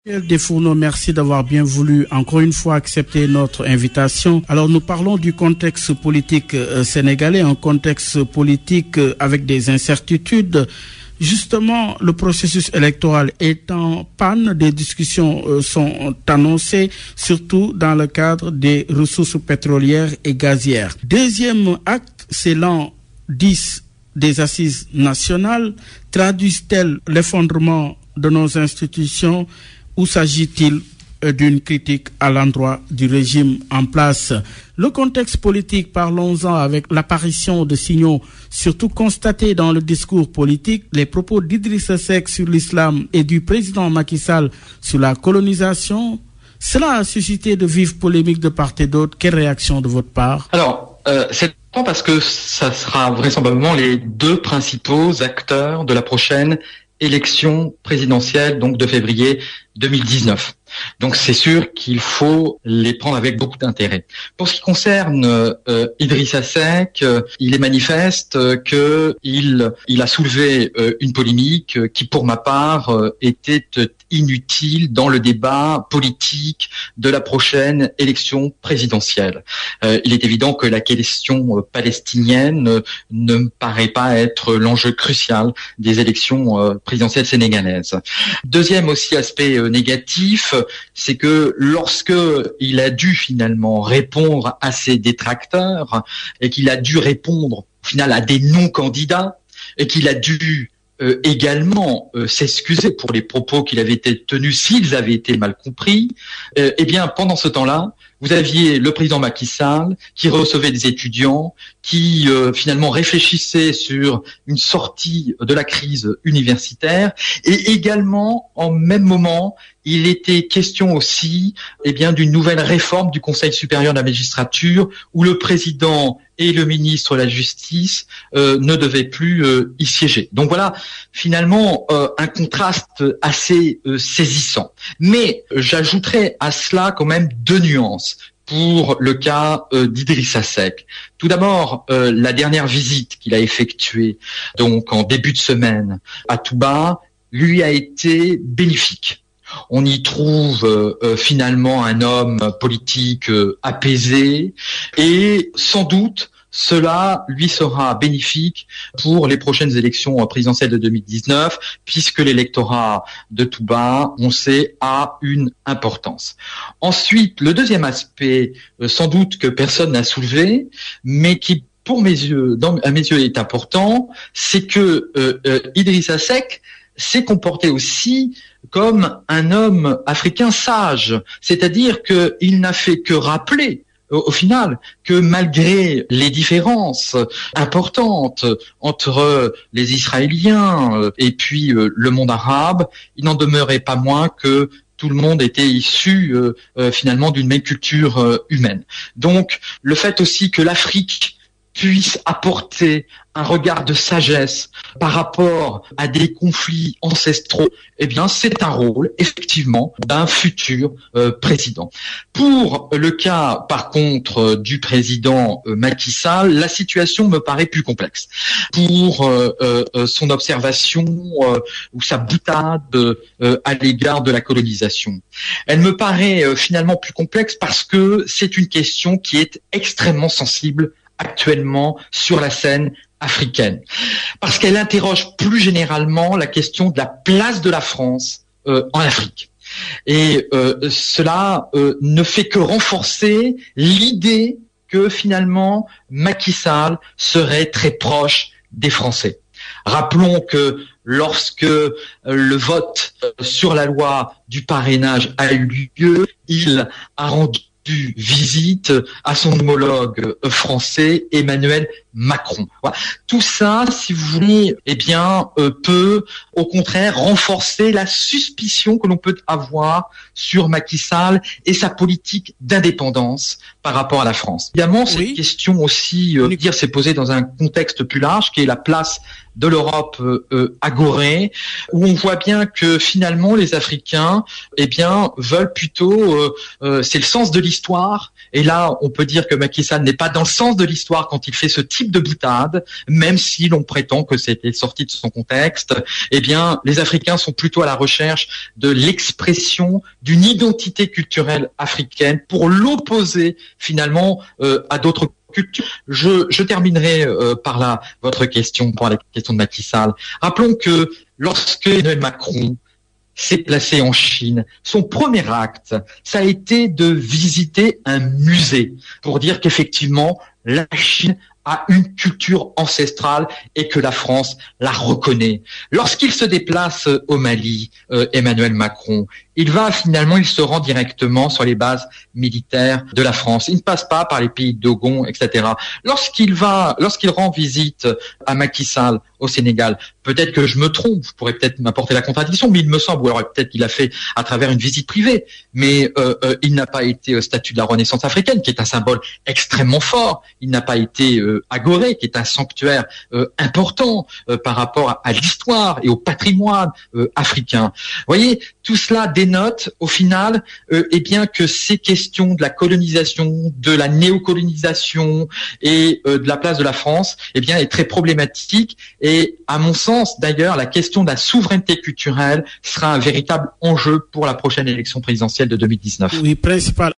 Michel Desfourneaux, merci d'avoir bien voulu encore une fois accepter notre invitation. Alors nous parlons du contexte politique sénégalais, un contexte politique avec des incertitudes. Justement, le processus électoral est en panne, des discussions sont annoncées, surtout dans le cadre des ressources pétrolières et gazières. Deuxième acte, c'est l'an 10 des assises nationales. Traduisent-elles l'effondrement de nos institutions ou s'agit-il d'une critique à l'endroit du régime en place? Le contexte politique, parlons-en avec l'apparition de signaux surtout constatés dans le discours politique, les propos d'Idrissa Seck sur l'islam et du président Macky Sall sur la colonisation. Cela a suscité de vives polémiques de part et d'autre. Quelle réaction de votre part? Alors, c'est parce que ça sera vraisemblablement les deux principaux acteurs de la prochaine élection présidentielle, donc de février 2019. Donc c'est sûr qu'il faut les prendre avec beaucoup d'intérêt. Pour ce qui concerne Idrissa Seck, il est manifeste que il a soulevé une polémique qui, pour ma part, était inutile dans le débat politique de la prochaine élection présidentielle. Il est évident que la question palestinienne ne me paraît pas être l'enjeu crucial des élections présidentielles sénégalaises. Deuxième aussi aspect négatif, c'est que lorsque il a dû finalement répondre à ses détracteurs et qu'il a dû répondre au final à des non-candidats et qu'il a dû également s'excuser pour les propos qu'il avait été tenus s'ils avaient été mal compris, eh bien pendant ce temps-là, vous aviez le président Macky Sall qui recevait des étudiants, qui finalement réfléchissait sur une sortie de la crise universitaire, et également en même moment, il était question aussi d'une nouvelle réforme du Conseil supérieur de la magistrature où le président et le ministre de la Justice ne devaient plus y siéger. Donc voilà, finalement, un contraste assez saisissant. Mais j'ajouterais à cela quand même deux nuances pour le cas d'Idrissa Seck. Tout d'abord, la dernière visite qu'il a effectuée, donc en début de semaine, à Touba, lui a été bénéfique. On y trouve finalement un homme politique apaisé et sans doute cela lui sera bénéfique pour les prochaines élections présidentielles de 2019 puisque l'électorat de Touba, on sait, a une importance. Ensuite, le deuxième aspect, sans doute que personne n'a soulevé, mais qui à mes yeux est important, c'est que Idrissa Seck s'est comporté aussi comme un homme africain sage, c'est-à-dire qu'il n'a fait que rappeler au final que malgré les différences importantes entre les Israéliens et puis le monde arabe, il n'en demeurait pas moins que tout le monde était issu finalement d'une même culture humaine. Donc le fait aussi que l'Afrique puisse apporter un regard de sagesse par rapport à des conflits ancestraux, eh bien, c'est un rôle, effectivement, d'un futur président. Pour le cas, par contre, du président Macky Sall, la situation me paraît plus complexe. Pour son observation ou sa boutade à l'égard de la colonisation. Elle me paraît finalement plus complexe parce que c'est une question qui est extrêmement sensible actuellement sur la scène africaine, parce qu'elle interroge plus généralement la question de la place de la France en Afrique. Et cela ne fait que renforcer l'idée que finalement Macky Sall serait très proche des Français. Rappelons que lorsque le vote sur la loi du parrainage a eu lieu, il a rendu visite à son homologue français Emmanuel Macron. Voilà. Tout ça, si vous voulez, peut au contraire renforcer la suspicion que l'on peut avoir sur Macky Sall et sa politique d'indépendance par rapport à la France. Évidemment, cette question aussi, s'est posée dans un contexte plus large, qui est la place de l'Europe agorée, où on voit bien que finalement les Africains, veulent plutôt, c'est le sens de l'histoire. Et là, on peut dire que Macky Sall n'est pas dans le sens de l'histoire quand il fait ce type type de boutade, même si l'on prétend que c'était sorti de son contexte, eh bien, les Africains sont plutôt à la recherche de l'expression d'une identité culturelle africaine pour l'opposer finalement à d'autres cultures. Je terminerai par là votre question, par la question de Macky Sall. Rappelons que lorsque Emmanuel Macron s'est placé en Chine, son premier acte, ça a été de visiter un musée pour dire qu'effectivement, la Chine a une culture ancestrale et que la France la reconnaît. Lorsqu'il se déplace au Mali, Emmanuel Macron, il se rend directement sur les bases militaires de la France. Il ne passe pas par les pays de Dogon, etc. Lorsqu'il rend visite à Macky Sall au Sénégal, peut-être que je me trompe, je pourrais peut-être m'apporter la contradiction, mais il me semble, ou alors peut-être qu'il l'a fait à travers une visite privée, mais il n'a pas été statue de la Renaissance africaine, qui est un symbole extrêmement fort. Il n'a pas été à Gorée, qui est un sanctuaire important par rapport à l'histoire et au patrimoine africain. Vous voyez, tout cela dénote au final eh bien que ces questions de la colonisation, de la néocolonisation et de la place de la France eh bien est très problématique, et à mon sens d'ailleurs la question de la souveraineté culturelle sera un véritable enjeu pour la prochaine élection présidentielle de 2019. Oui, principal